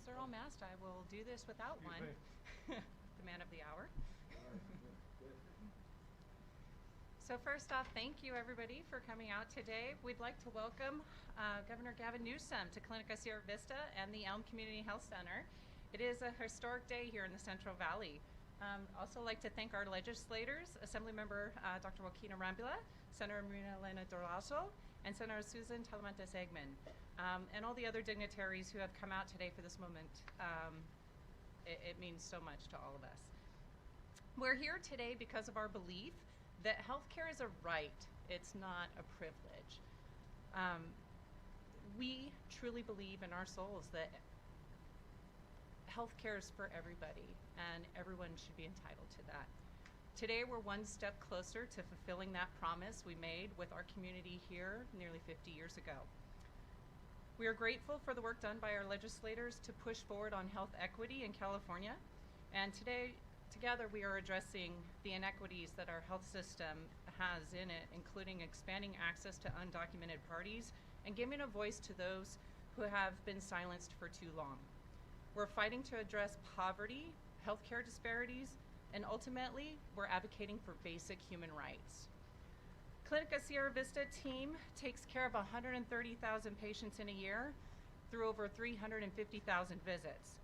they're all masked, I will do this without one. The man of the hour. So first off, thank you everybody for coming out today. We'd like to welcome Governor Gavin Newsom to Clinica Sierra Vista and the Elm Community Health Center. It is a historic day here in the Central Valley. Also like to thank our legislators, Assemblymember Dr. Joaquin Arambula, Senator Marina Elena Durazo, and Senator Susan Talamantes Eggman, and all the other dignitaries who have come out today for this moment. It means so much to all of us. We're here today because of our belief that healthcare is a right, it's not a privilege. We truly believe in our souls that healthcare is for everybody and everyone should be entitled to that. Today we're one step closer to fulfilling that promise we made with our community here nearly 50 years ago. We are grateful for the work done by our legislators to push forward on health equity in California, and today together we are addressing the inequities that our health system has in it, including expanding access to undocumented parties and giving a voice to those who have been silenced for too long. We're fighting to address poverty, healthcare disparities, and ultimately, we're advocating for basic human rights. Clinica Sierra Vista team takes care of 130,000 patients in a year through over 350,000 visits.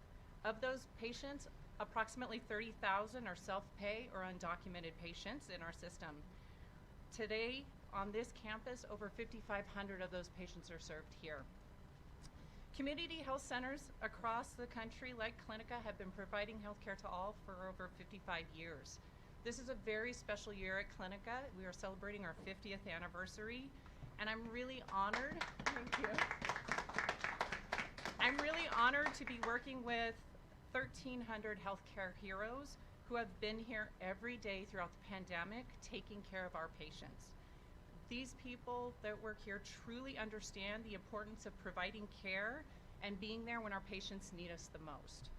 Of those patients, approximately 30,000 are self-pay or undocumented patients in our system. Today, on this campus, over 5,500 of those patients are served here. Community health centers across the country, like Clinica, have been providing healthcare to all for over 55 years. This is a very special year at Clinica. We are celebrating our 50th anniversary, and I'm really honored, thank you. I'm really honored to be working with 1,300 healthcare heroes who have been here every day throughout the pandemic, taking care of our patients. These people that work here truly understand the importance of providing care and being there when our patients need us the most.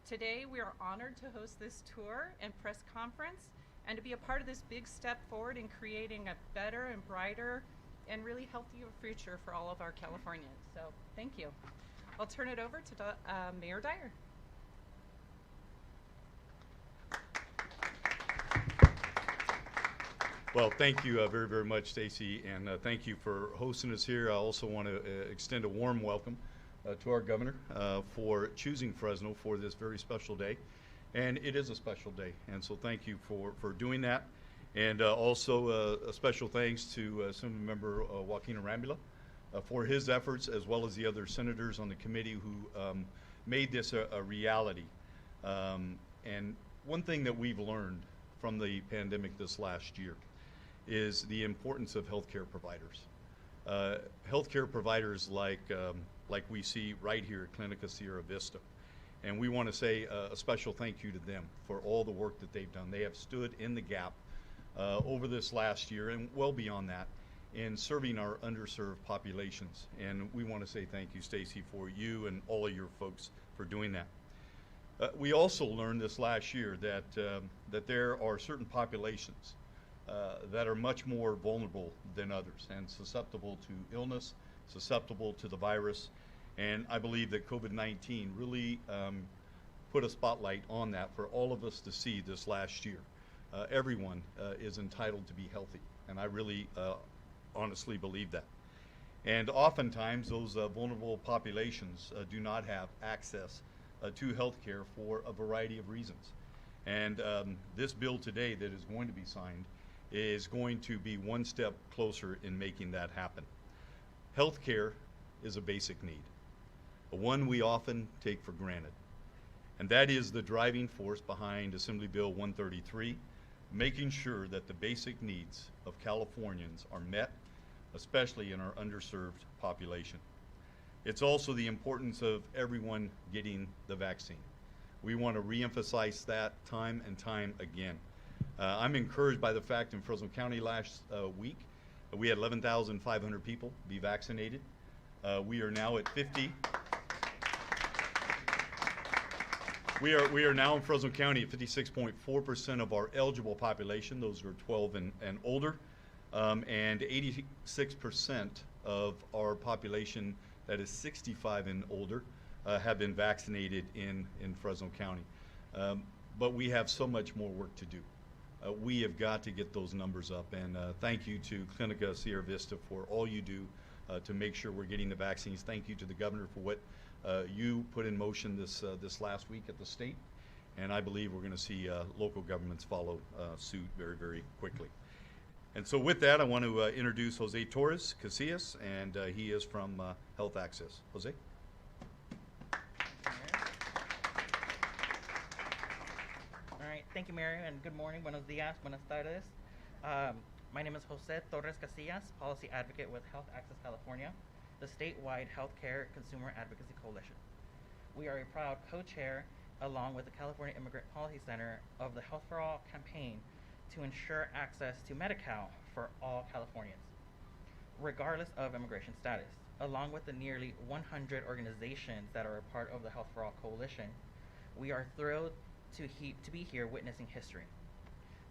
Today, we are honored to host this tour and press conference and to be a part of this big step forward in creating a better and brighter and really healthier future for all of our Californians. So, thank you. I'll turn it over to Mayor Dyer. Well, thank you very, very much, Stacy, and thank you for hosting us here. I also want to extend a warm welcome to our governor for choosing Fresno for this very special day. And it is a special day, and so thank you for doing that. And also a special thanks to Assemblymember Joaquin Arambula for his efforts, as well as the other senators on the committee who made this a reality. And one thing that we've learned from the pandemic this last year is the importance of healthcare providers. Healthcare providers like we see right here at Clinica Sierra Vista. And we want to say a special thank you to them for all the work that they've done. They have stood in the gap over this last year and well beyond that in serving our underserved populations. And we want to say thank you, Stacy, for you and all of your folks for doing that. We also learned this last year that there are certain populations that are much more vulnerable than others and susceptible to illness, susceptible to the virus. And I believe that COVID-19 really put a spotlight on that for all of us to see this last year. Everyone is entitled to be healthy, and I really honestly believe that. And oftentimes those vulnerable populations do not have access to health care for a variety of reasons. And this bill today that is going to be signed is going to be one step closer in making that happen. Health care is a basic need, one we often take for granted. And that is the driving force behind Assembly Bill 133, making sure that the basic needs of Californians are met, especially in our underserved population. It's also the importance of everyone getting the vaccine. We want to reemphasize that time and time again. I'm encouraged by the fact in Fresno County last week, we had 11,500 people be vaccinated. We are now at 50. We are now in Fresno County at 56.4% of our eligible population. Those are 12 and older, and 86% of our population that is 65 and older have been vaccinated in Fresno County. But we have so much more work to do. We have got to get those numbers up, and thank you to Clinica Sierra Vista for all you do to make sure we're getting the vaccines. Thank you to the governor for what you put in motion this last week at the state, and I believe we're going to see local governments follow suit very, very quickly. And so with that, I want to introduce Jose Torres Casillas, and he is from Health Access. Jose? All right, thank you, Mayor, and good morning. Buenos dias, buenas tardes. My name is Jose Torres Casillas, Policy Advocate with Health Access California, the statewide healthcare consumer advocacy coalition. We are a proud co-chair, along with the California Immigrant Policy Center, of the Health for All campaign to ensure access to Medi-Cal for all Californians, regardless of immigration status. Along with the nearly 100 organizations that are a part of the Health for All coalition, we are thrilled to be here witnessing history.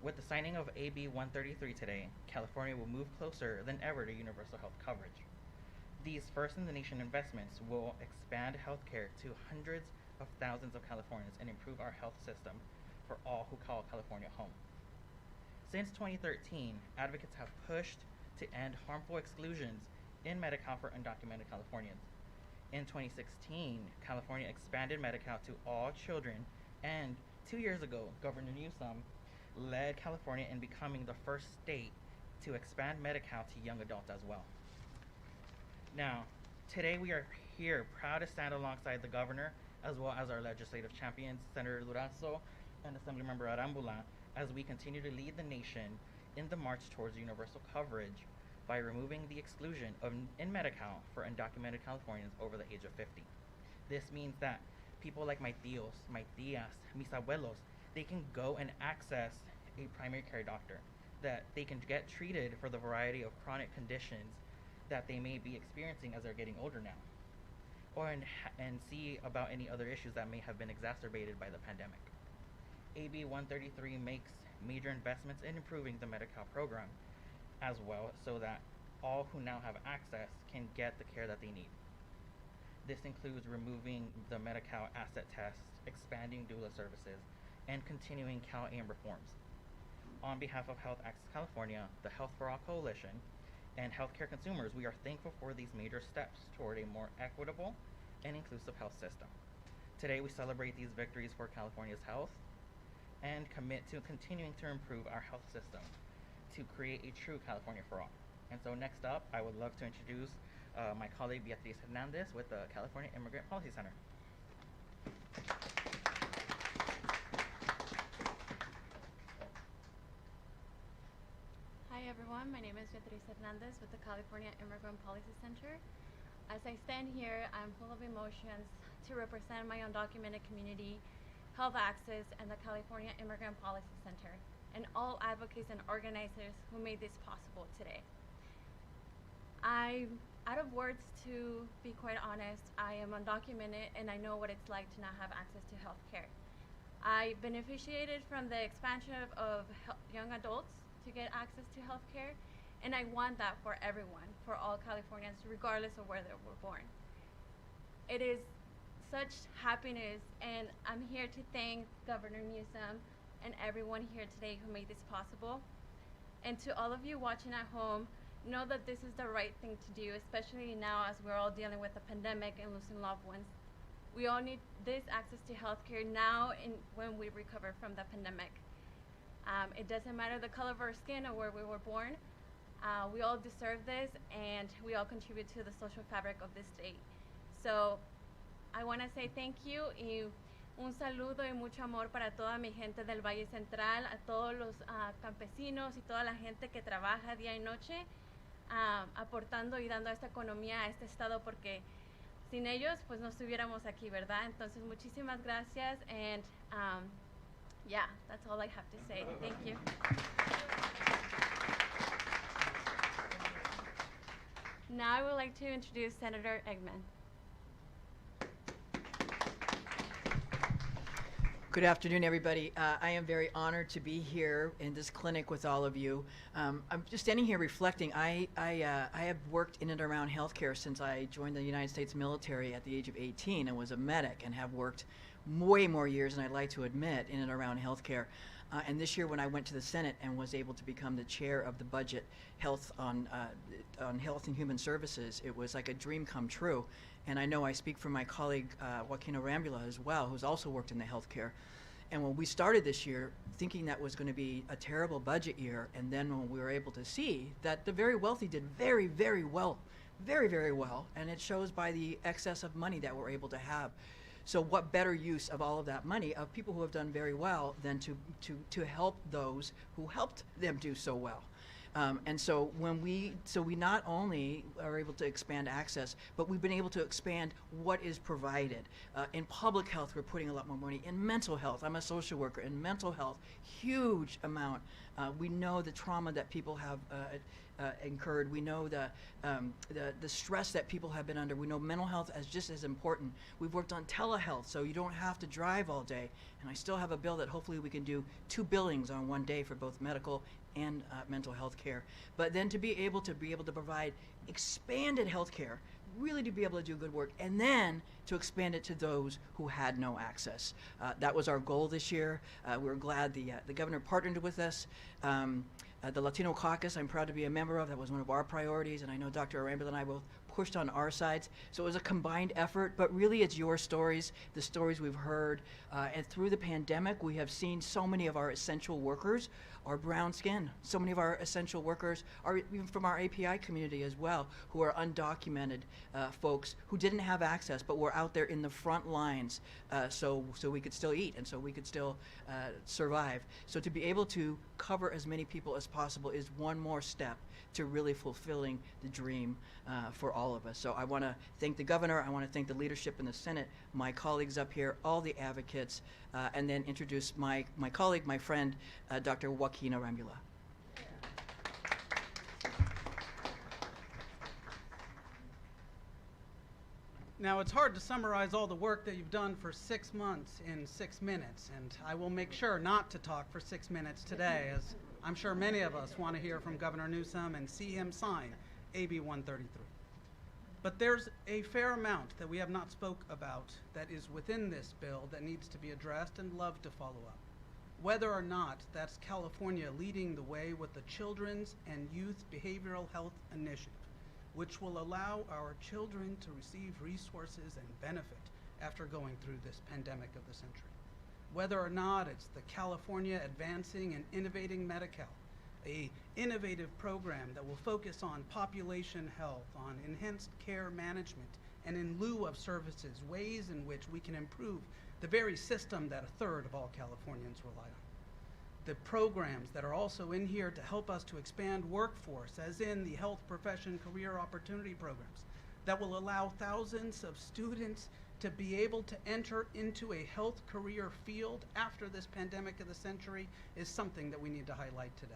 With the signing of AB 133 today, California will move closer than ever to universal health coverage. These first-in-the-nation investments will expand healthcare to hundreds of thousands of Californians and improve our health system for all who call California home. Since 2013, advocates have pushed to end harmful exclusions in Medi-Cal for undocumented Californians. In 2016, California expanded Medi-Cal to all children, and 2 years ago, Governor Newsom led California in becoming the first state to expand Medi-Cal to young adults as well. Now, today we are here proud to stand alongside the governor as well as our legislative champions, Senator Durazo and Assemblymember Arambula, as we continue to lead the nation in the march towards universal coverage by removing the exclusion in Medi-Cal for undocumented Californians over the age of 50. This means that people like my tios, my tias, mis abuelos, they can go and access a primary care doctor, that they can get treated for the variety of chronic conditions that they may be experiencing as they're getting older now, or and see about any other issues that may have been exacerbated by the pandemic. AB 133 makes major investments in improving the Medi-Cal program as well, so that all who now have access can get the care that they need. This includes removing the Medi-Cal asset test, expanding doula services, and continuing CalAIM reforms. On behalf of Health Access California, the Health for All Coalition, and healthcare consumers, we are thankful for these major steps toward a more equitable and inclusive health system. Today, we celebrate these victories for California's health and commit to continuing to improve our health system to create a true California for all. And so next up, I would love to introduce my colleague Beatriz Hernandez with the California Immigrant Policy Center. Hi everyone, my name is Beatriz Hernandez with the California Immigrant Policy Center. As I stand here, I'm full of emotions to represent my undocumented community, Health Access, and the California Immigrant Policy Center, and all advocates and organizers who made this possible today. I'm out of words, to be quite honest. I am undocumented and I know what it's like to not have access to health care. I benefited from the expansion of young adults to get access to health care, and I want that for everyone, for all Californians, regardless of where they were born. It is such happiness, and I'm here to thank Governor Newsom and everyone here today who made this possible. And to all of you watching at home, know that this is the right thing to do, especially now as we're all dealing with the pandemic and losing loved ones. We all need this access to healthcare now and when we recover from the pandemic. It doesn't matter the color of our skin or where we were born. We all deserve this, and we all contribute to the social fabric of this state. So I want to say thank you y un saludo y mucho amor para toda mi gente del Valle Central, a todos los campesinos y toda la gente que trabaja día y noche, aportando y dando a esta economía, a este estado, porque sin ellos pues no estuviéramos aquí, ¿verdad? Entonces muchísimas gracias, and yeah, that's all I have to say. Thank you. Now I would like to introduce Senator Eggman. Good afternoon, everybody. I am very honored to be here in this clinic with all of you. I'm just standing here reflecting. I have worked in and around healthcare since I joined the United States military at the age of 18 and was a medic, and have worked way more years than I'd like to admit in and around healthcare. And this year, when I went to the Senate and was able to become the chair of the budget health on Health and Human Services, it was like a dream come true. And I know I speak for my colleague Joaquin Arambula as well, who's also worked in the healthcare. And when we started this year, thinking that was going to be a terrible budget year, and then when we were able to see that the very wealthy did very, very well, very, very well, and it shows by the excess of money that we're able to have. So what better use of all of that money of people who have done very well than to help those who helped them do so well? And so we not only are able to expand access, but we've been able to expand what is provided. In public health, we're putting a lot more money. In mental health, I'm a social worker. In mental health, huge amount. We know the trauma that people have incurred. We know the stress that people have been under. We know mental health as just as important. We've worked on telehealth, so you don't have to drive all day. And I still have a bill that hopefully we can do 2 billings on one day for both medical and mental health care. But then to be able to provide expanded health care, really to be able to do good work, and then to expand it to those who had no access. That was our goal this year. We were glad the governor partnered with us. The Latino Caucus, I'm proud to be a member of. That was one of our priorities, and I know Dr. Arambula and I both pushed on our sides. So it was a combined effort, but really it's your stories, the stories we've heard. And through the pandemic, we have seen so many of our essential workers are brown skin. So many of our essential workers are even from our API community as well, who are undocumented folks who didn't have access, but were out there in the front lines so we could still eat and so we could still survive. So to be able to cover as many people as possible is one more step to really fulfilling the dream for all of us. So I want to thank the governor, I want to thank the leadership in the Senate, my colleagues up here, all the advocates, and then introduce my colleague, my friend, Dr. Joaquin Arambula. Now, it's hard to summarize all the work that you've done for 6 months in 6 minutes, and I will make sure not to talk for 6 minutes today, as I'm sure many of us want to hear from Governor Newsom and see him sign AB 133. But there's a fair amount that we have not spoke about that is within this bill that needs to be addressed and love to follow up. Whether or not that's California leading the way with the Children's and Youth Behavioral Health Initiative, which will allow our children to receive resources and benefit after going through this pandemic of the century. Whether or not it's the California Advancing and Innovating Medi-Cal, an innovative program that will focus on population health, on enhanced care management, and in lieu of services, ways in which we can improve the very system that a third of all Californians rely on. The programs that are also in here to help us to expand workforce, as in the health profession career opportunity programs, that will allow thousands of students to be able to enter into a health career field after this pandemic of the century, is something that we need to highlight today.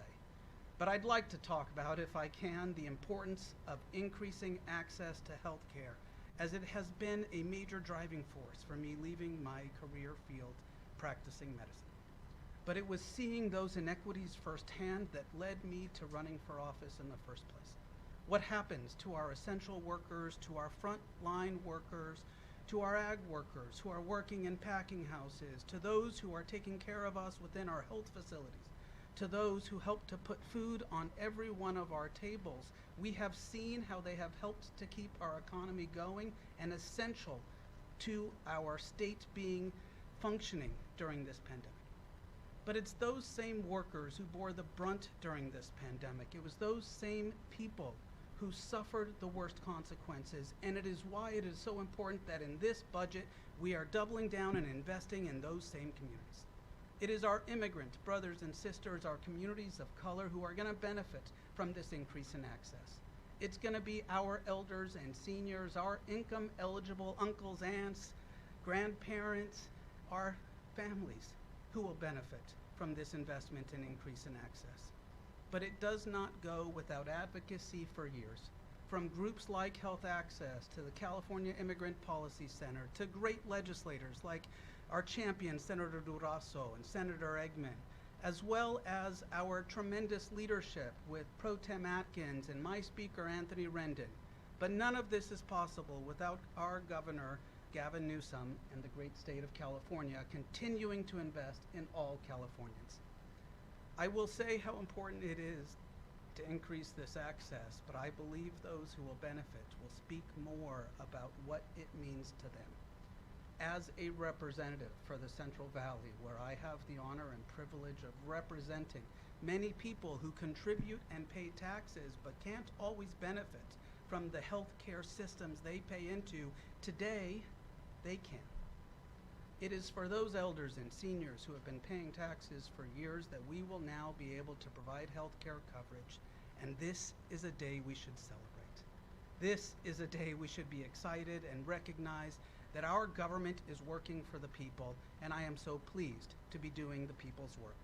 But I'd like to talk about, if I can, the importance of increasing access to health care, as it has been a major driving force for me leaving my career field practicing medicine. But it was seeing those inequities firsthand that led me to running for office in the first place. What happens to our essential workers, to our frontline workers, to our ag workers who are working in packing houses, to those who are taking care of us within our health facilities, to those who help to put food on every one of our tables. We have seen how they have helped to keep our economy going and essential to our state being functioning during this pandemic. But it's those same workers who bore the brunt during this pandemic. It was those same people who suffered the worst consequences, and it is why it is so important that in this budget we are doubling down and investing in those same communities. It is our immigrant brothers and sisters, our communities of color, who are going to benefit from this increase in access. It's going to be our elders and seniors, our income eligible uncles, aunts, grandparents, our families who will benefit from this investment and increase in access. But it does not go without advocacy for years. From groups like Health Access to the California Immigrant Policy Center to great legislators like our champion, Senator Durazo and Senator Eggman, as well as our tremendous leadership with Pro Tem Atkins and my speaker, Anthony Rendon. But none of this is possible without our governor, Gavin Newsom, and the great state of California continuing to invest in all Californians. I will say how important it is to increase this access, but I believe those who will benefit will speak more about what it means to them. As a representative for the Central Valley, where I have the honor and privilege of representing many people who contribute and pay taxes but can't always benefit from the health care systems they pay into, today they can. It is for those elders and seniors who have been paying taxes for years that we will now be able to provide health care coverage, and this is a day we should celebrate. This is a day we should be excited and recognize that our government is working for the people, and I am so pleased to be doing the people's work.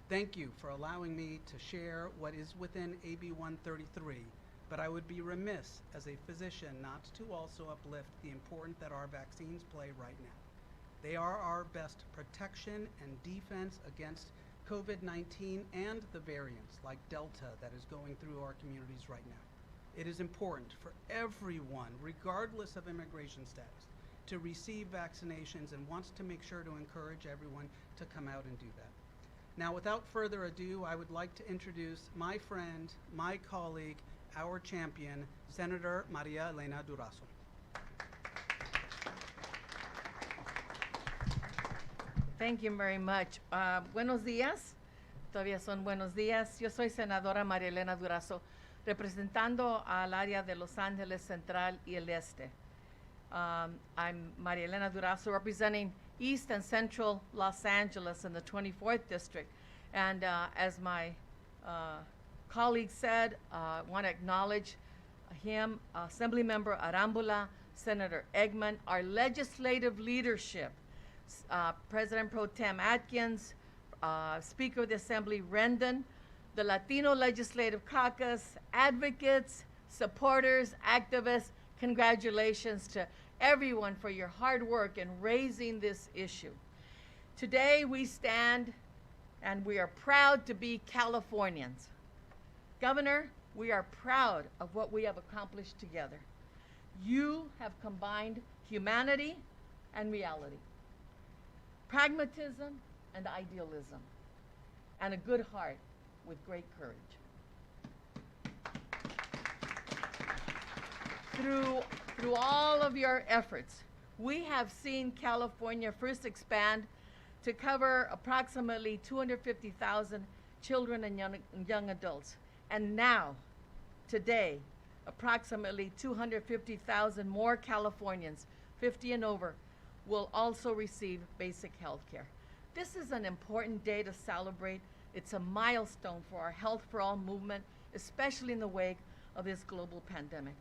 Thank you for allowing me to share what is within AB 133, but I would be remiss as a physician not to also uplift the importance that our vaccines play right now. They are our best protection and defense against COVID-19 and the variants like Delta that is going through our communities right now. It is important for everyone, regardless of immigration status, to receive vaccinations, and wants to make sure to encourage everyone to come out and do that. Now, without further ado, I would like to introduce my friend, my colleague, our champion, Senator Maria Elena Durazo. Thank you very much. Buenos días. Todavía son buenos días. Yo soy senadora María Elena Durazo, representando al área de Los Ángeles Central y el Este. I'm Maria Elena Durazo, representing East and Central Los Angeles in the 24th District. And as my colleague said, I want to acknowledge him, Assemblymember Arambula, Senator Eggman, our legislative leadership, President Pro Tem Atkins, Speaker of the Assembly Rendon, the Latino Legislative Caucus, advocates, supporters, activists. Congratulations to everyone for your hard work in raising this issue. Today we stand and we are proud to be Californians. Governor, we are proud of what we have accomplished together. You have combined humanity and reality, pragmatism and idealism, and a good heart with great courage. Through all of your efforts, we have seen California first expand to cover approximately 250,000 children and young adults. And now, today, approximately 250,000 more Californians, 50 and over, will also receive basic health care. This is an important day to celebrate. It's a milestone for our Health for All movement, especially in the wake of this global pandemic.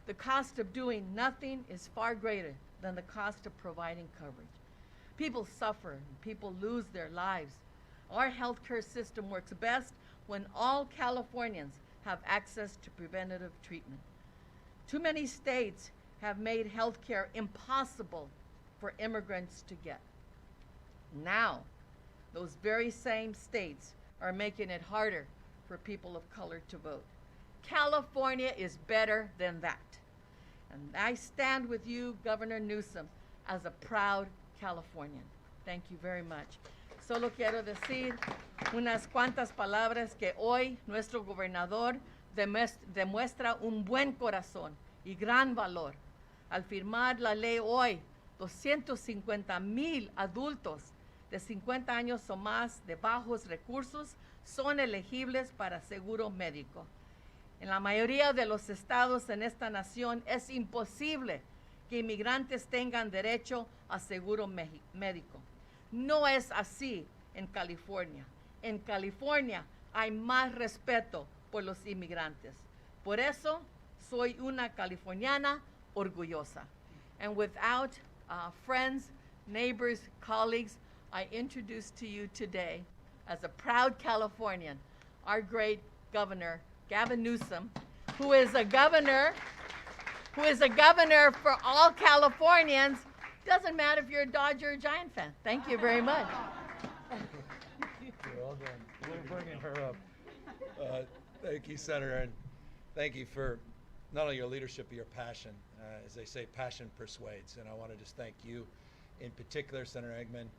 The cost of doing nothing is far greater than the cost of providing coverage. People suffer, and people lose their lives. Our healthcare system works best when all Californians have access to preventative treatment. Too many states have made healthcare impossible for immigrants to get. Now, those very same states are making it harder for people of color to vote. California is better than that. And I stand with you, Governor Newsom, as a proud Californian. Thank you very much. Solo quiero decir unas cuantas palabras que hoy nuestro gobernador demuestra un buen corazón y gran valor. Al firmar la ley hoy, 250,000 adultos de 50 años o más de bajos recursos son elegibles para seguro médico. En la mayoría de los estados en esta nación es imposible que inmigrantes tengan derecho a seguro médico. No es así en California. En California hay más respeto por los inmigrantes. Por eso soy una californiana orgullosa. And without friends, neighbors, colleagues, I introduce to you today, as a proud Californian, our great governor, Gavin Newsom, who is a governor for all Californians, Doesn't matter if you're a Dodger or a Giant fan. Thank you very much. Well done. We're bringing her up. Thank you, Senator, and thank you for not only your leadership, but your passion. As they say, passion persuades, and I want to just thank you in particular, Senator Eggman,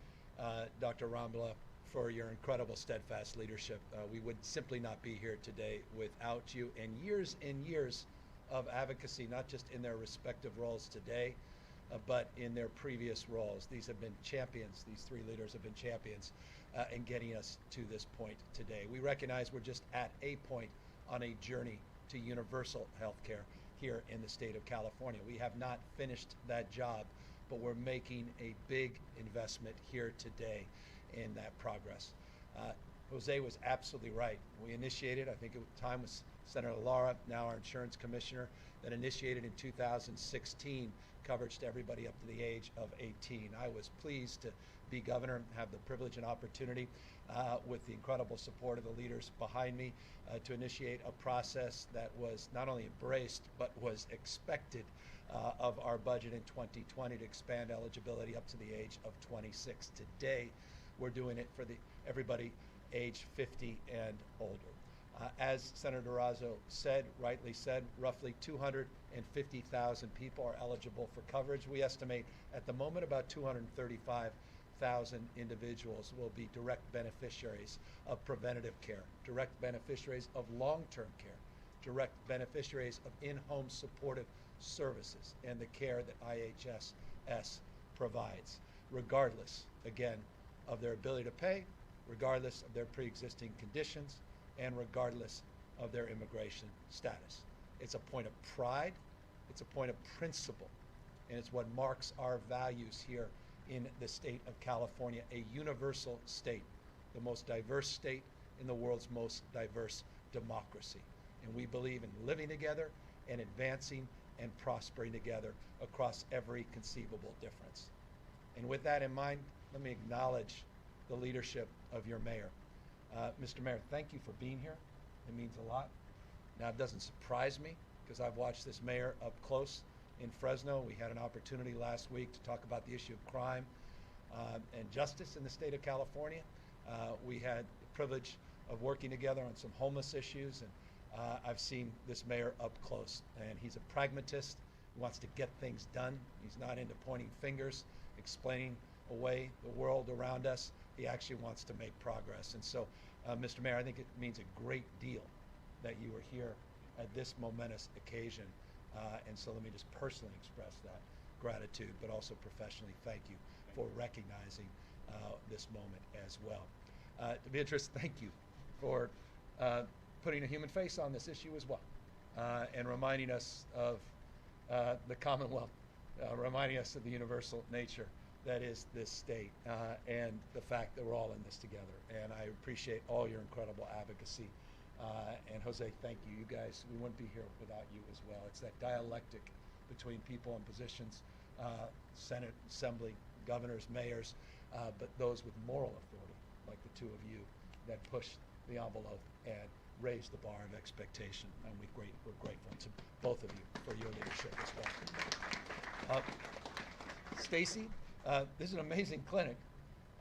Dr. Rambla, for your incredible steadfast leadership. We would simply not be here today without you, and years of advocacy, not just in their respective roles today, but in their previous roles. These have been champions. These three leaders have been champions in getting us to this point today. We recognize we're just at a point on a journey to universal health care here in the state of California. We have not finished that job, but we're making a big investment here today in that progress. Jose was absolutely right. We initiated, I think at the time was Senator Lara, now our insurance commissioner, that initiated in 2016 coverage to everybody up to the age of 18. I was pleased to be governor, have the privilege and opportunity with the incredible support of the leaders behind me to initiate a process that was not only embraced but was expected of our budget in 2020 to expand eligibility up to the age of 26. Today, we're doing it for everybody age 50 and older. As Senator Durazo said, rightly said, roughly 250,000 people are eligible for coverage. We estimate at the moment about 235,000 individuals will be direct beneficiaries of preventative care, direct beneficiaries of long-term care, direct beneficiaries of in-home supportive services and the care that IHSS provides, regardless, again, of their ability to pay, regardless of their pre-existing conditions, and regardless of their immigration status. It's a point of pride, it's a point of principle, and it's what marks our values here in the state of California, a universal state, the most diverse state in the world's most diverse democracy. And we believe in living together and advancing and prospering together across every conceivable difference. And with that in mind, let me acknowledge the leadership of your mayor. Mr. Mayor, thank you for being here. It means a lot. Now, it doesn't surprise me because I've watched this mayor up close in Fresno. We had an opportunity last week to talk about the issue of crime and justice in the state of California. We had the privilege of working together on some homeless issues, and I've seen this mayor up close, and he's a pragmatist. He wants to get things done. He's not into pointing fingers, explaining away the world around us. He actually wants to make progress. And so, Mr. Mayor, I think it means a great deal that you are here at this momentous occasion. And so let me just personally express that gratitude, but also professionally thank you for recognizing this moment as well. To Beatrice, thank you for putting a human face on this issue as well, and reminding us of the Commonwealth, reminding us of the universal nature that is this state, and the fact that we're all in this together. And I appreciate all your incredible advocacy. And Jose, thank you. You guys, we wouldn't be here without you as well. It's that dialectic between people in positions, Senate, Assembly, governors, mayors, but those with moral authority, like the two of you, that push the envelope and raise the bar of expectation. And we're grateful to both of you for your leadership as well. Stacy, this is an amazing clinic,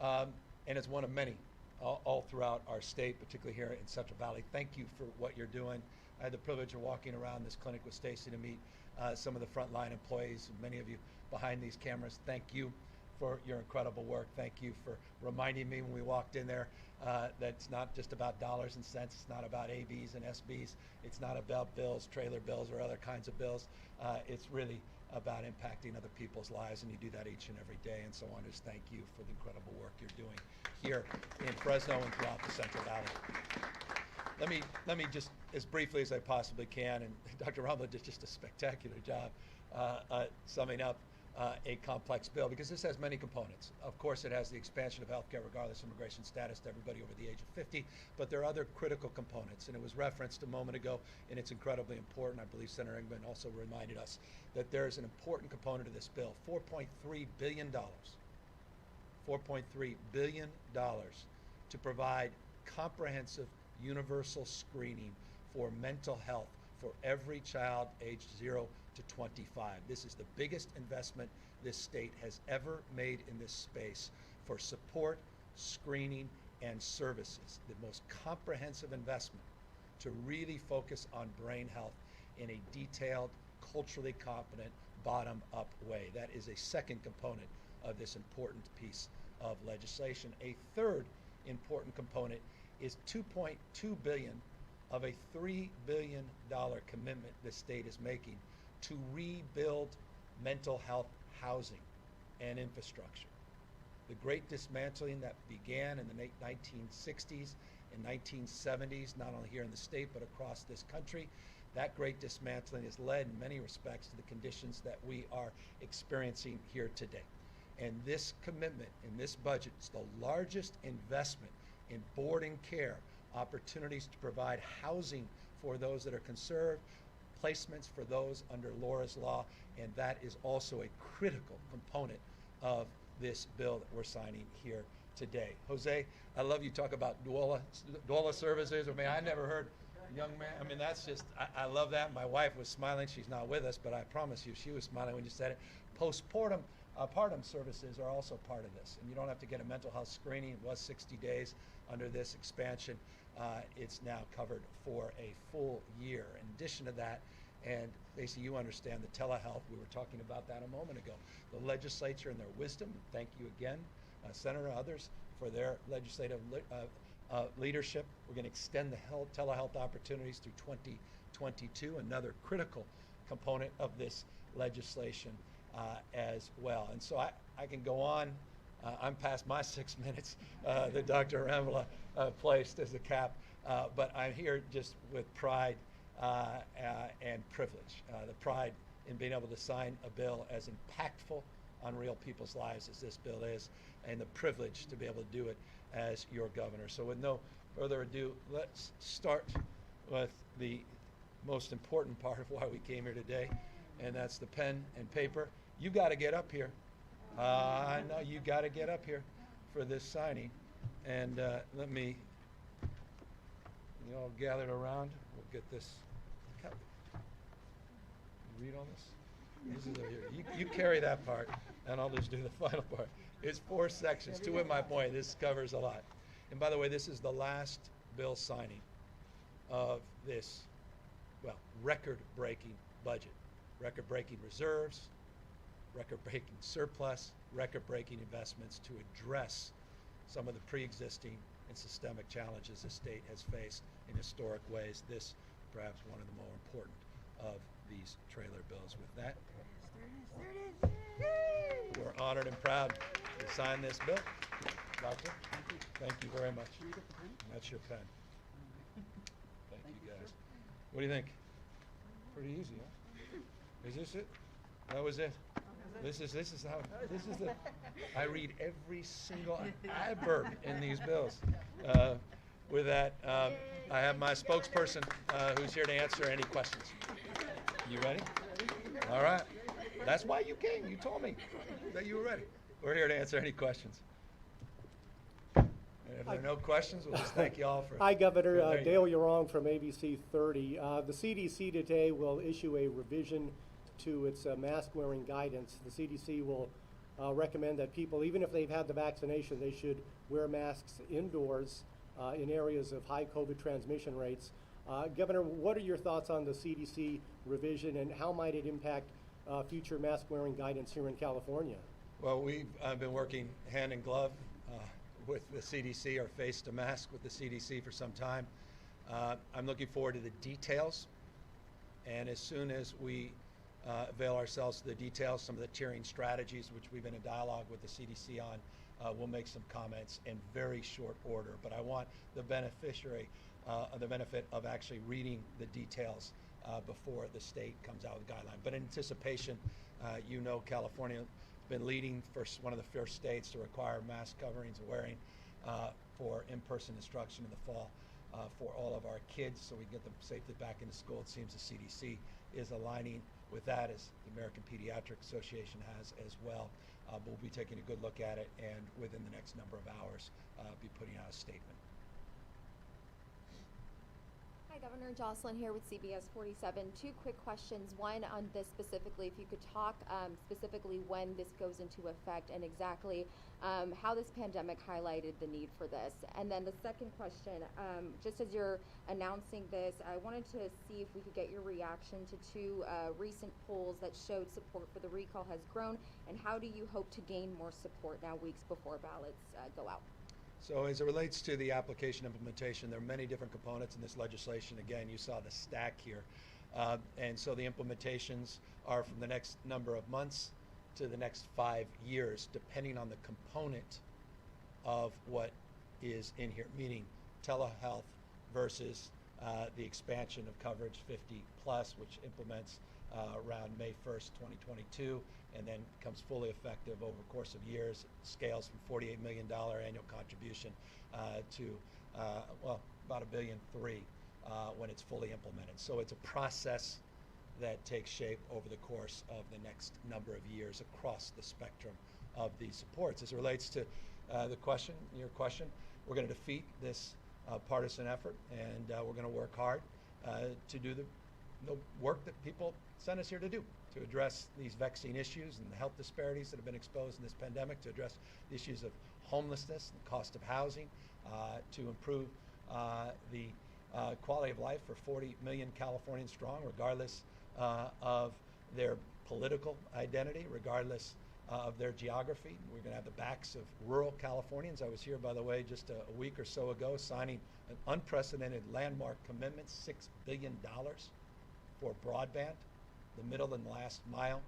and it's one of many all throughout our state, particularly here in Central Valley. Thank you for what you're doing. I had the privilege of walking around this clinic with Stacy to meet some of the frontline employees, and many of you behind these cameras. Thank you for your incredible work. Thank you for reminding me when we walked in there that it's not just about dollars and cents. It's not about ABs and SBs. It's not about bills, trailer bills, or other kinds of bills. It's really about impacting other people's lives, and you do that each and every day. And so I want to just thank you for the incredible work you're doing here in Fresno and throughout the Central Valley. Let me just, as briefly as I possibly can, and Dr. Rambla did just a spectacular job summing up a complex bill, because this has many components. Of course, it has the expansion of health care regardless of immigration status to everybody over the age of 50, but there are other critical components, and it was referenced a moment ago, and it's incredibly important. I believe Senator Engman also reminded us that there's an important component of this bill, $4.3 billion, $4.3 billion to provide comprehensive universal screening for mental health for every child aged 0 to 25. This is the biggest investment this state has ever made in this space for support, screening, and services. The most comprehensive investment to really focus on brain health in a detailed, culturally competent, bottom-up way. That is a second component of this important piece of legislation. A third important component is $2.2 billion of a $3 billion commitment the state is making to rebuild mental health housing and infrastructure. The great dismantling that began in the 1960s and 1970s, not only here in the state but across this country, that great dismantling has led in many respects to the conditions that we are experiencing here today. And this commitment in this budget is the largest investment in board and care, opportunities to provide housing for those that are conserved, placements for those under Laura's Law, and that is also a critical component of this bill that we're signing here today. Jose, I love you talk about douala services. I mean, I never heard young man. I mean, that's just, I love that. My wife was smiling. She's not with us, but I promise you she was smiling when you said it. Postpartum services are also part of this. And you don't have to get a mental health screening. It was 60 days under this expansion. It's now covered for a full year. In addition to that, and Stacey, you understand the telehealth. We were talking about that a moment ago. The legislature and their wisdom, thank you again, Senator, others, for their legislative leadership. We're going to extend the telehealth opportunities through 2022, another critical component of this legislation as well. And so I can go on. I'm past my 6 minutes that Dr. Ramala placed as a cap, but I'm here just with pride and privilege. The pride in being able to sign a bill as impactful on real people's lives as this bill is, and the privilege to be able to do it as your governor. So with no further ado, let's start with the most important part of why we came here today, and that's the pen and paper. You got to get up here. I know you got to get up here for this signing. And let me, you all gathered around. We'll get this. You read all this? This is you carry that part, and I'll just do the final part. It's 4 sections. To win my point, this covers a lot. And by the way, this is the last bill signing of this, well, record-breaking budget. Record-breaking reserves, record-breaking surplus, record-breaking investments to address some of the pre-existing and systemic challenges the state has faced in historic ways. This, perhaps one of the more important of these trailer bills. With that, we're honored and proud to sign this bill. Doctor, thank you very much. That's your pen. Thank you, guys. What do you think? Pretty easy, huh? Is this it? That was it. This is the. I read every single adverb in these bills. With that, I have my spokesperson who's here to answer any questions. You ready? All right. That's why you came. You told me that you were ready. We're here to answer any questions. And if there are no questions, we'll just thank you all for. Hi, Governor. Dale Urong from ABC 30. The CDC today will issue a revision to its mask-wearing guidance. The CDC will recommend that people, even if they've had the vaccination, they should wear masks indoors in areas of high COVID transmission rates. Governor, what are your thoughts on the CDC revision, and how might it impact future mask-wearing guidance here in California? Well, we've been working hand in glove with the CDC, or face to mask with the CDC for some time. I'm looking forward to the details, and as soon as we avail ourselves to the details, some of the tiering strategies, which we've been in dialogue with the CDC on, we'll make some comments in very short order. But I want the the benefit of actually reading the details before the state comes out with a guideline. But in anticipation, you know, California has been leading, one of the first states to require mask coverings and wearing for in-person instruction in the fall for all of our kids, so we can get them safely back into school. It seems the CDC is aligning with that, as the American Pediatric Association has as well. But we'll be taking a good look at it, and within the next number of hours, be putting out a statement. Hi, Governor Jocelyn here with CBS 47. Two quick questions. One on this specifically, if you could talk specifically when this goes into effect and exactly how this pandemic highlighted the need for this. And then the second question, just as you're announcing this, I wanted to see if we could get your reaction to two recent polls that showed support for the recall has grown, and how do you hope to gain more support now weeks before ballots go out? So as it relates to the application implementation, there are many different components in this legislation. Again, you saw the stack here. And so the implementations are from the next number of months to the next 5 years, depending on the component of what is in here, meaning telehealth versus the expansion of coverage 50 plus, which implements around May 1st, 2022, and then becomes fully effective over the course of years. It scales from $48 million annual contribution to, well, about $1.3 billion when it's fully implemented. So it's a process that takes shape over the course of the next number of years across the spectrum of these supports. As it relates to your question, we're going to defeat this partisan effort, and we're going to work hard to do the work that people sent us here to do, to address these vaccine issues and the health disparities that have been exposed in this pandemic, to address the issues of homelessness and cost of housing, to improve the quality of life for 40 million Californians strong, regardless of their political identity, regardless of their geography. We're going to have the backs of rural Californians. I was here, by the way, just a week or so ago, signing an unprecedented landmark commitment, $6 billion for broadband, the middle and last mile,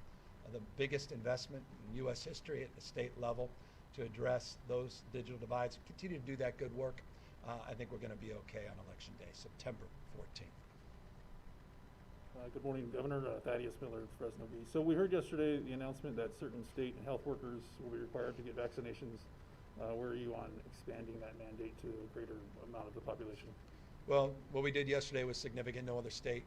the biggest investment in U.S. history at the state level to address those digital divides. Continue to do that good work. I think we're going to be okay on Election Day, September 14th. Good morning, Governor. Thaddeus Miller, Fresno Bee. So we heard yesterday the announcement that certain state and health workers will be required to get vaccinations. Where are you on expanding that mandate to a greater amount of the population? Well, what we did yesterday was significant. No other state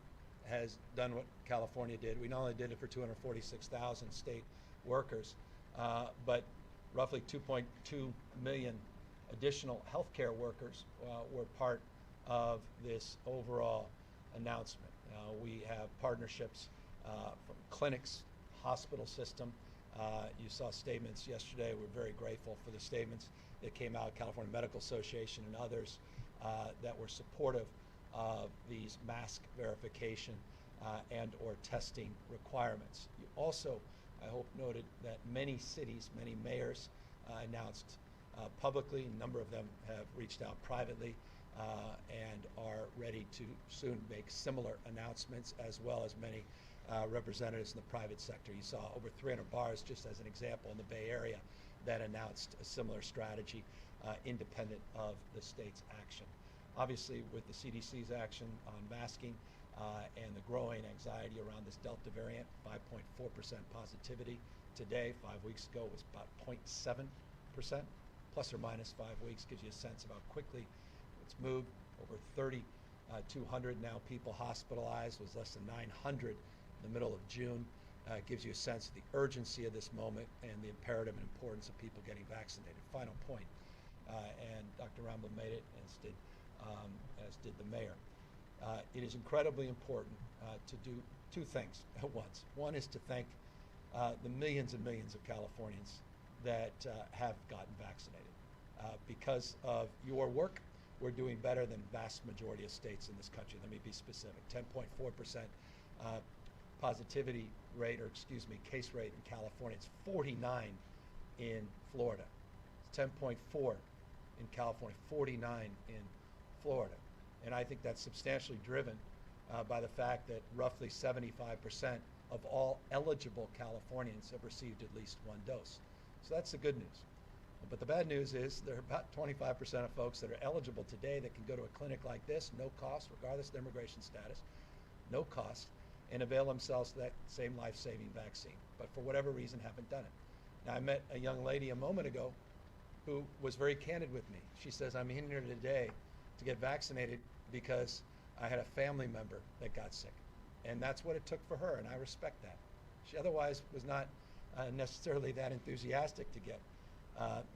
has done what California did. We not only did it for 246,000 state workers, but roughly 2.2 million additional healthcare workers were part of this overall announcement. We have partnerships from clinics, hospital system. You saw statements yesterday. We're very grateful for the statements that came out, California Medical Association and others that were supportive of these mask verification and or testing requirements. You also, I hope, noted that many cities, many mayors announced publicly. A number of them have reached out privately and are ready to soon make similar announcements, as well as many representatives in the private sector. You saw over 300 bars, just as an example, in the Bay Area that announced a similar strategy independent of the state's action. Obviously, with the CDC's action on masking and the growing anxiety around this Delta variant, 5.4% positivity today. 5 weeks ago was about 0.7%, plus or minus 5 weeks. Gives you a sense of how quickly it's moved. Over 3,200 now people hospitalized, was less than 900 in the middle of June. Gives you a sense of the urgency of this moment and the imperative and importance of people getting vaccinated. Final point, and Dr. Rambla made it, as did the mayor. It is incredibly important to do two things at once. One is to thank the millions and millions of Californians that have gotten vaccinated. Because of your work, we're doing better than vast majority of states in this country. Let me be specific. 10.4% positivity rate, or excuse me, case rate in California. It's 49 in Florida. It's 10.4 in California, 49 in Florida. And I think that's substantially driven by the fact that roughly 75% of all eligible Californians have received at least one dose. So that's the good news. But the bad news is there are about 25% of folks that are eligible today that can go to a clinic like this, no cost, regardless of their immigration status, no cost, and avail themselves to that same life-saving vaccine, but for whatever reason haven't done it. Now, I met a young lady a moment ago who was very candid with me. She says, I'm in here today to get vaccinated because I had a family member that got sick. And that's what it took for her, and I respect that. She otherwise was not necessarily that enthusiastic to get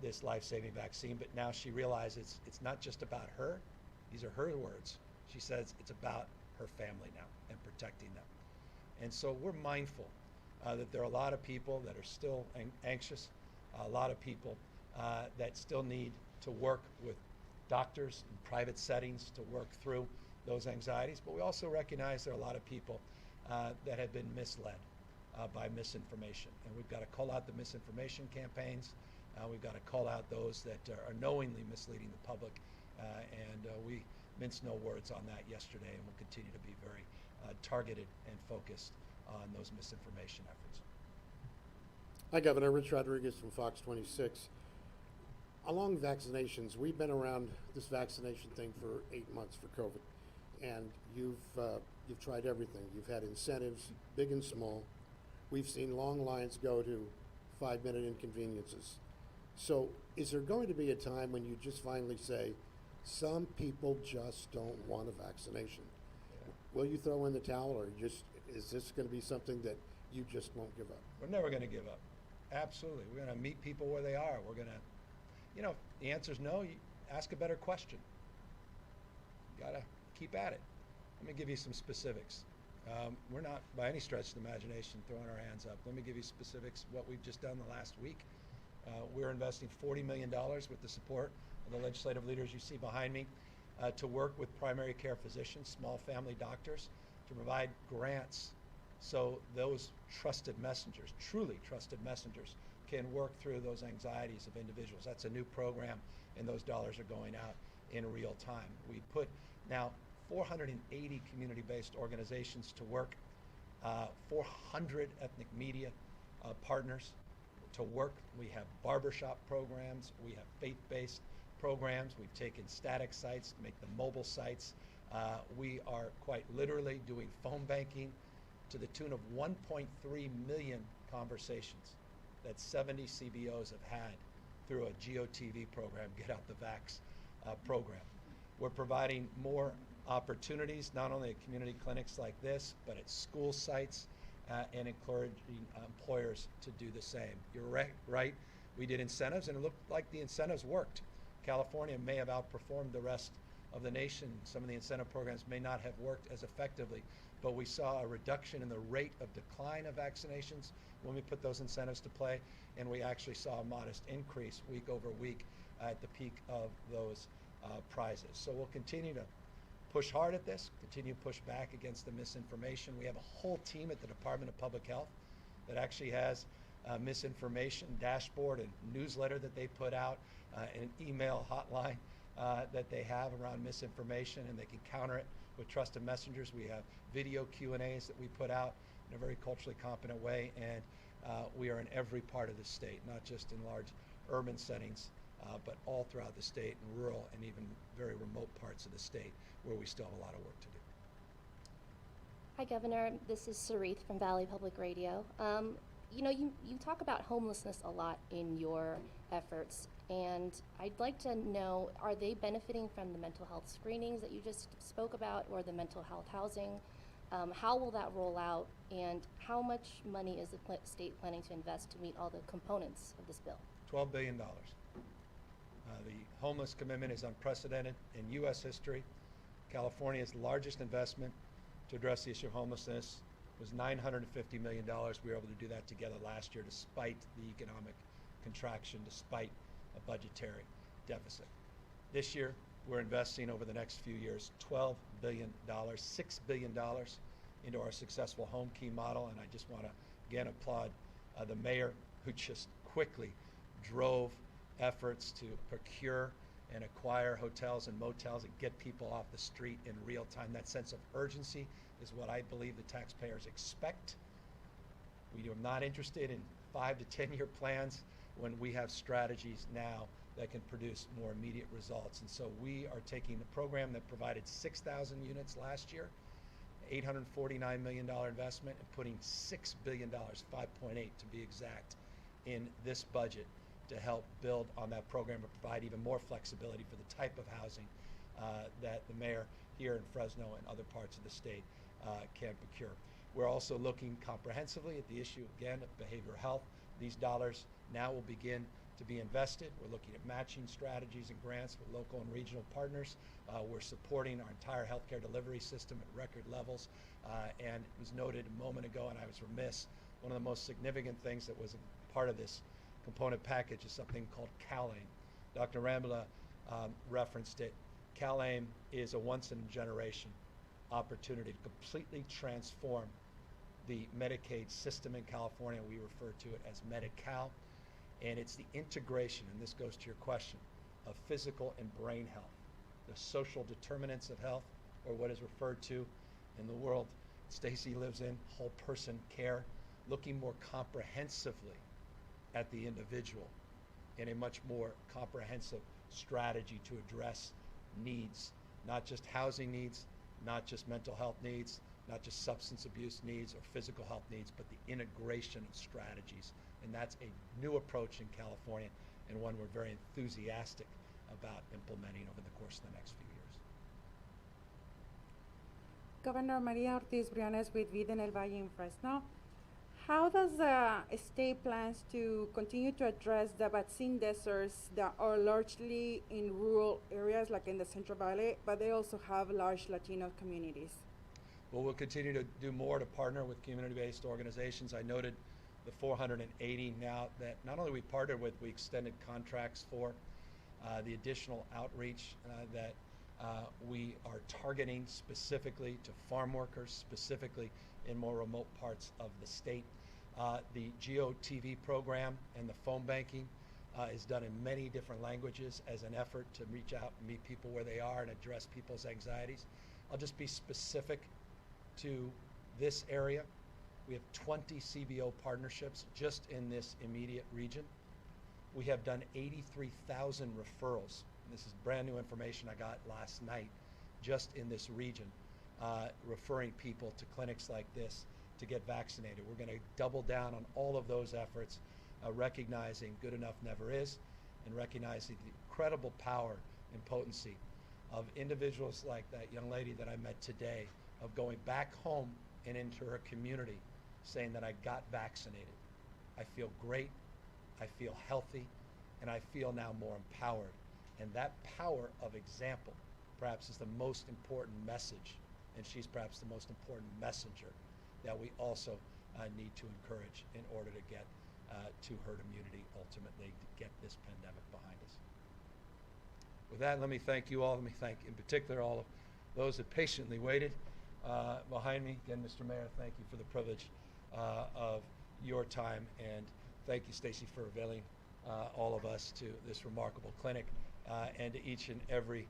this life-saving vaccine, but now she realizes it's not just about her. These are her words. She says it's about her family now and protecting them. And so we're mindful that there are a lot of people that are still anxious, a lot of people that still need to work with doctors in private settings to work through those anxieties. But we also recognize there are a lot of people that have been misled by misinformation. And we've got to call out the misinformation campaigns. We've got to call out those that are knowingly misleading the public. And we minced no words on that yesterday, and we'll continue to be very targeted and focused on those misinformation efforts. Hi, Governor. Rich Rodriguez from Fox 26. Along vaccinations, we've been around this vaccination thing for 8 months for COVID, and you've tried everything. You've had incentives, big and small. We've seen long lines go to 5-minute inconveniences. So is there going to be a time when you just finally say, some people just don't want a vaccination? Yeah. Will you throw in the towel, or is this going to be something that you just won't give up? We're never going to give up. Absolutely. We're going to meet people where they are. We're going to, if the answer is no, you ask a better question. You got to keep at it. Let me give you some specifics. We're not, by any stretch of the imagination, throwing our hands up. Let me give you specifics what we've just done the last week. We're investing $40 million with the support of the legislative leaders you see behind me to work with primary care physicians, small family doctors, to provide grants so those trusted messengers, truly trusted messengers, can work through those anxieties of individuals. That's a new program, and those dollars are going out in real time. We put now 480 community-based organizations to work, 400 ethnic media partners to work. We have barbershop programs. We have faith-based programs. We've taken static sites to make them mobile sites. We are quite literally doing phone banking to the tune of 1.3 million conversations that 70 CBOs have had through a GOTV program, Get Out the Vax program. We're providing more opportunities, not only at community clinics like this, but at school sites and encouraging employers to do the same. You're right. We did incentives, and it looked like the incentives worked. California may have outperformed the rest of the nation. Some of the incentive programs may not have worked as effectively, but we saw a reduction in the rate of decline of vaccinations when we put those incentives to play, and we actually saw a modest increase week over week at the peak of those prizes. So we'll continue to push hard at this, continue to push back against the misinformation. We have a whole team at the Department of Public Health that actually has a misinformation dashboard and newsletter that they put out, an email hotline that they have around misinformation, and they can counter it with trusted messengers. We have video Q&As that we put out in a very culturally competent way, and we are in every part of the state, not just in large urban settings, but all throughout the state, in rural and even very remote parts of the state where we still have a lot of work to do. Hi, Governor. This is Sarith from Valley Public Radio. You talk about homelessness a lot in your efforts, and I'd like to know, are they benefiting from the mental health screenings that you just spoke about, or the mental health housing? How will that roll out, and how much money is the state planning to invest to meet all the components of this bill? $12 billion. The homeless commitment is unprecedented in U.S. history. California's largest investment to address the issue of homelessness was $950 million. We were able to do that together last year despite the economic contraction, despite a budgetary deficit. This year, we're investing over the next few years $12 billion, $6 billion into our successful home key model. And I just want to again applaud the mayor, who just quickly drove efforts to procure and acquire hotels and motels and get people off the street in real time. That sense of urgency is what I believe the taxpayers expect. We are not interested in 5 to 10 year plans when we have strategies now that can produce more immediate results. And so we are taking the program that provided 6,000 units last year, $849 million investment, and putting $6 billion, 5.8 to be exact, in this budget to help build on that program and provide even more flexibility for the type of housing that the mayor here in Fresno and other parts of the state can procure. We're also looking comprehensively at the issue, again, of behavioral health. These dollars now will begin to be invested. We're looking at matching strategies and grants with local and regional partners. We're supporting our entire healthcare delivery system at record levels. And it was noted a moment ago, and I was remiss, one of the most significant things that was a part of this component package is something called CalAIM. Dr. Rambla referenced it. CalAIM is a once-in-a-generation opportunity to completely transform the Medicaid system in California. We refer to it as Medi-Cal. And it's the integration, and this goes to your question, of physical and brain health, the social determinants of health, or what is referred to in the world Stacy lives in, whole person care, looking more comprehensively at the individual in a much more comprehensive strategy to address needs, not just housing needs, not just mental health needs, not just substance abuse needs or physical health needs, but the integration of strategies. And that's a new approach in California, and one we're very enthusiastic about implementing over the course of the next few years. Governor Maria Ortiz Briones with Vida en el Valle in Fresno. How does the state plans to continue to address the vaccine deserts that are largely in rural areas like in the Central Valley, but they also have large Latino communities? Well, we'll continue to do more to partner with community-based organizations. I noted the 480 now that not only we partnered with, we extended contracts for the additional outreach that we are targeting specifically to farm workers, specifically in more remote parts of the state. The GeoTV program and the phone banking is done in many different languages as an effort to reach out and meet people where they are and address people's anxieties. I'll just be specific to this area. We have 20 CBO partnerships just in this immediate region. We have done 83,000 referrals. This is brand new information I got last night, just in this region, referring people to clinics like this to get vaccinated. We're going to double down on all of those efforts, recognizing good enough never is, and recognizing the incredible power and potency of individuals like that young lady that I met today, of going back home and into her community saying that I got vaccinated. I feel great, I feel healthy, and I feel now more empowered. And that power of example perhaps is the most important message, and she's perhaps the most important messenger that we also need to encourage in order to get to herd immunity ultimately, to get this pandemic behind us. With that, let me thank you all. Let me thank in particular all of those that patiently waited behind me. Again, Mr. Mayor, thank you for the privilege of your time, and thank you, Stacy, for availing all of us to this remarkable clinic, and to each and every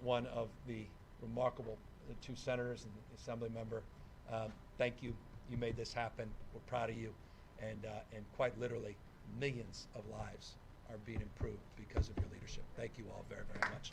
one of the remarkable two senators and the assembly member. Thank you. You made this happen. We're proud of you, and quite literally, millions of lives are being improved because of your leadership. Thank you all very, very much.